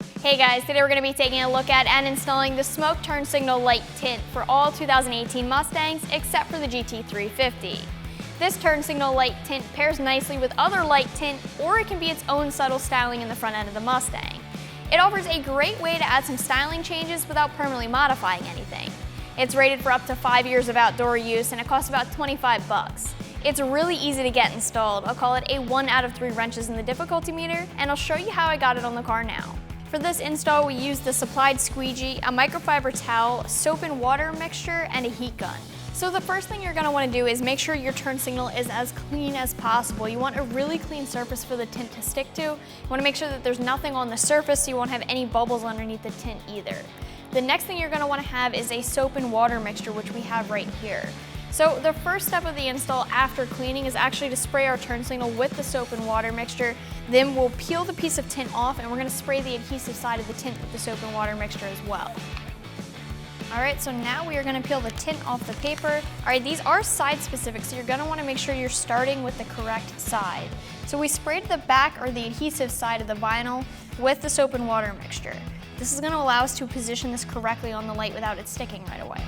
Hey guys, today we're going to be taking a look at and installing the smoke turn signal light tint for all 2018 Mustangs except for the GT350. This turn signal light tint pairs nicely with other light tint, or it can be its own subtle styling in the front end of the Mustang. It offers a great way to add some styling changes without permanently modifying anything. It's rated for up to 5 years of outdoor use and it costs about 25 bucks. It's really easy to get installed. I'll call it a 1 out of 3 wrenches in the difficulty meter, and I'll show you how I got it on the car now. For this install, we used the supplied squeegee, a microfiber towel, soap and water mixture, and a heat gun. So the first thing you're going to want to do is make sure your turn signal is as clean as possible. You want a really clean surface for the tint to stick to. You want to make sure that there's nothing on the surface so you won't have any bubbles underneath the tint either. The next thing you're going to want to have is a soap and water mixture, which we have right here. So the first step of the install after cleaning is actually to spray our turn signal with the soap and water mixture. Then we'll peel the piece of tint off and we're going to spray the adhesive side of the tint with the soap and water mixture as well. Alright, so now we are going to peel the tint off the paper. Alright, these are side specific, so you're going to want to make sure you're starting with the correct side. So we sprayed the back or the adhesive side of the vinyl with the soap and water mixture. This is going to allow us to position this correctly on the light without it sticking right away.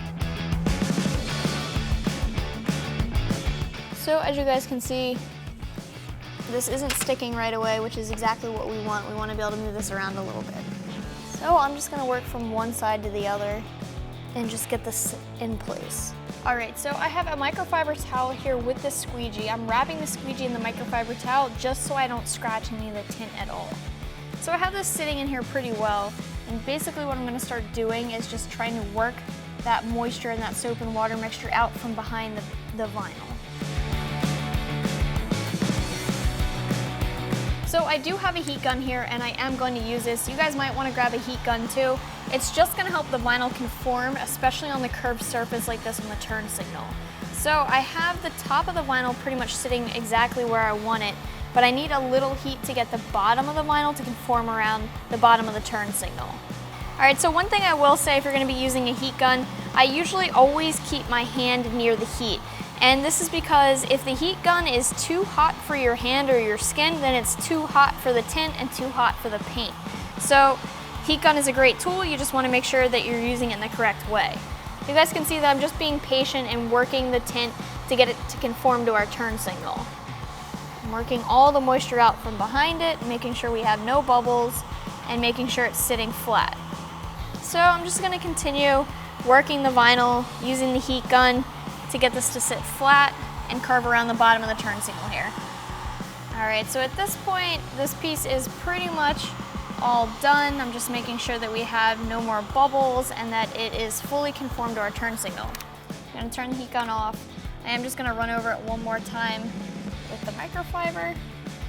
So as you guys can see, this isn't sticking right away, which is exactly what we want. We want to be able to move this around a little bit. So I'm just going to work from one side to the other and just get this in place. All right, so I have a microfiber towel here with the squeegee. I'm wrapping the squeegee in the microfiber towel just so I don't scratch any of the tint at all. So I have this sitting in here pretty well, and basically what I'm going to start doing is just trying to work that moisture and that soap and water mixture out from behind the vinyl. So I do have a heat gun here and I am going to use this. You guys might want to grab a heat gun too. It's just going to help the vinyl conform, especially on the curved surface like this on the turn signal. So I have the top of the vinyl pretty much sitting exactly where I want it, but I need a little heat to get the bottom of the vinyl to conform around the bottom of the turn signal. Alright, so one thing I will say, if you're going to be using a heat gun, I usually always keep my hand near the heat. And this is because if the heat gun is too hot for your hand or your skin, then it's too hot for the tint and too hot for the paint. So heat gun is a great tool, you just want to make sure that you're using it in the correct way. You guys can see that I'm just being patient and working the tint to get it to conform to our turn signal. I'm working all the moisture out from behind it, making sure we have no bubbles, and making sure it's sitting flat. So I'm just going to continue working the vinyl using the heat gun to get this to sit flat and curve around the bottom of the turn signal here. Alright, so at this point, this piece is pretty much all done. I'm just making sure that we have no more bubbles and that it is fully conformed to our turn signal. I'm going to turn the heat gun off. I am just going to run over it one more time with the microfiber.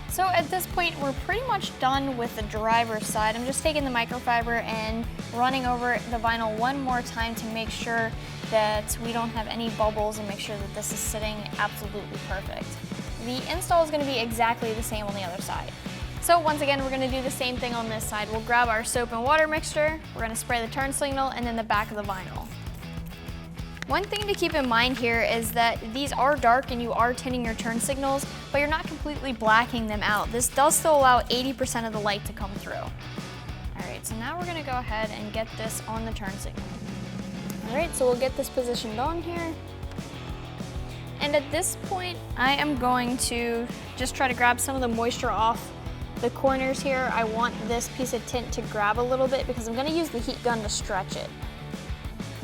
So at this point, we're pretty much done with the driver's side. I'm just taking the microfiber and running over the vinyl one more time to make sure that we don't have any bubbles and make sure that this is sitting absolutely perfect. The install is going to be exactly the same on the other side. So once again, we're going to do the same thing on this side. We'll grab our soap and water mixture, we're going to spray the turn signal and then the back of the vinyl. One thing to keep in mind here is that these are dark and you are tinting your turn signals, but you're not completely blacking them out. This does still allow 80% of the light to come through. Alright, so now we're going to go ahead and get this on the turn signal. Alright, so we'll get this positioned on here. And at this point, I am going to just try to grab some of the moisture off the corners here. I want this piece of tint to grab a little bit because I'm going to use the heat gun to stretch it.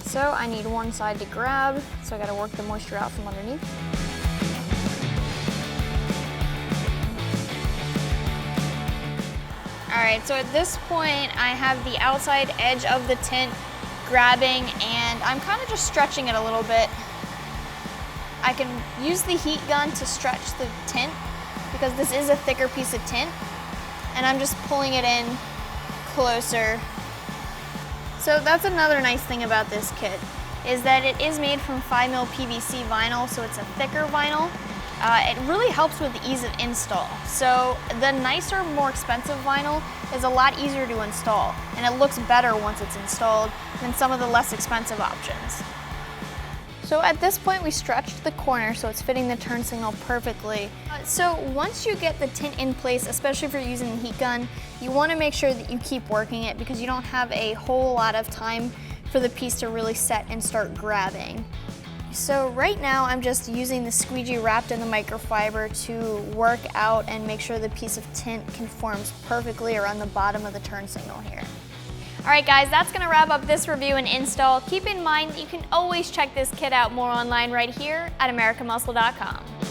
So I need one side to grab, so I got to work the moisture out from underneath. Alright, so at this point I have the outside edge of the tint grabbing and I'm kind of just stretching it a little bit. I can use the heat gun to stretch the tint because this is a thicker piece of tint and I'm just pulling it in closer. So that's another nice thing about this kit, is that it is made from 5mm PVC vinyl, so it's a thicker vinyl. It really helps with the ease of install. So the nicer, more expensive vinyl is a lot easier to install, and it looks better once it's installed than some of the less expensive options. So at this point we stretched the corner so it's fitting the turn signal perfectly. So once you get the tint in place, especially if you're using the heat gun, you want to make sure that you keep working it because you don't have a whole lot of time for the piece to really set and start grabbing. So right now I'm just using the squeegee wrapped in the microfiber to work out and make sure the piece of tint conforms perfectly around the bottom of the turn signal here. Alright guys, that's going to wrap up this review and install. Keep in mind that you can always check this kit out more online right here at AmericanMuscle.com.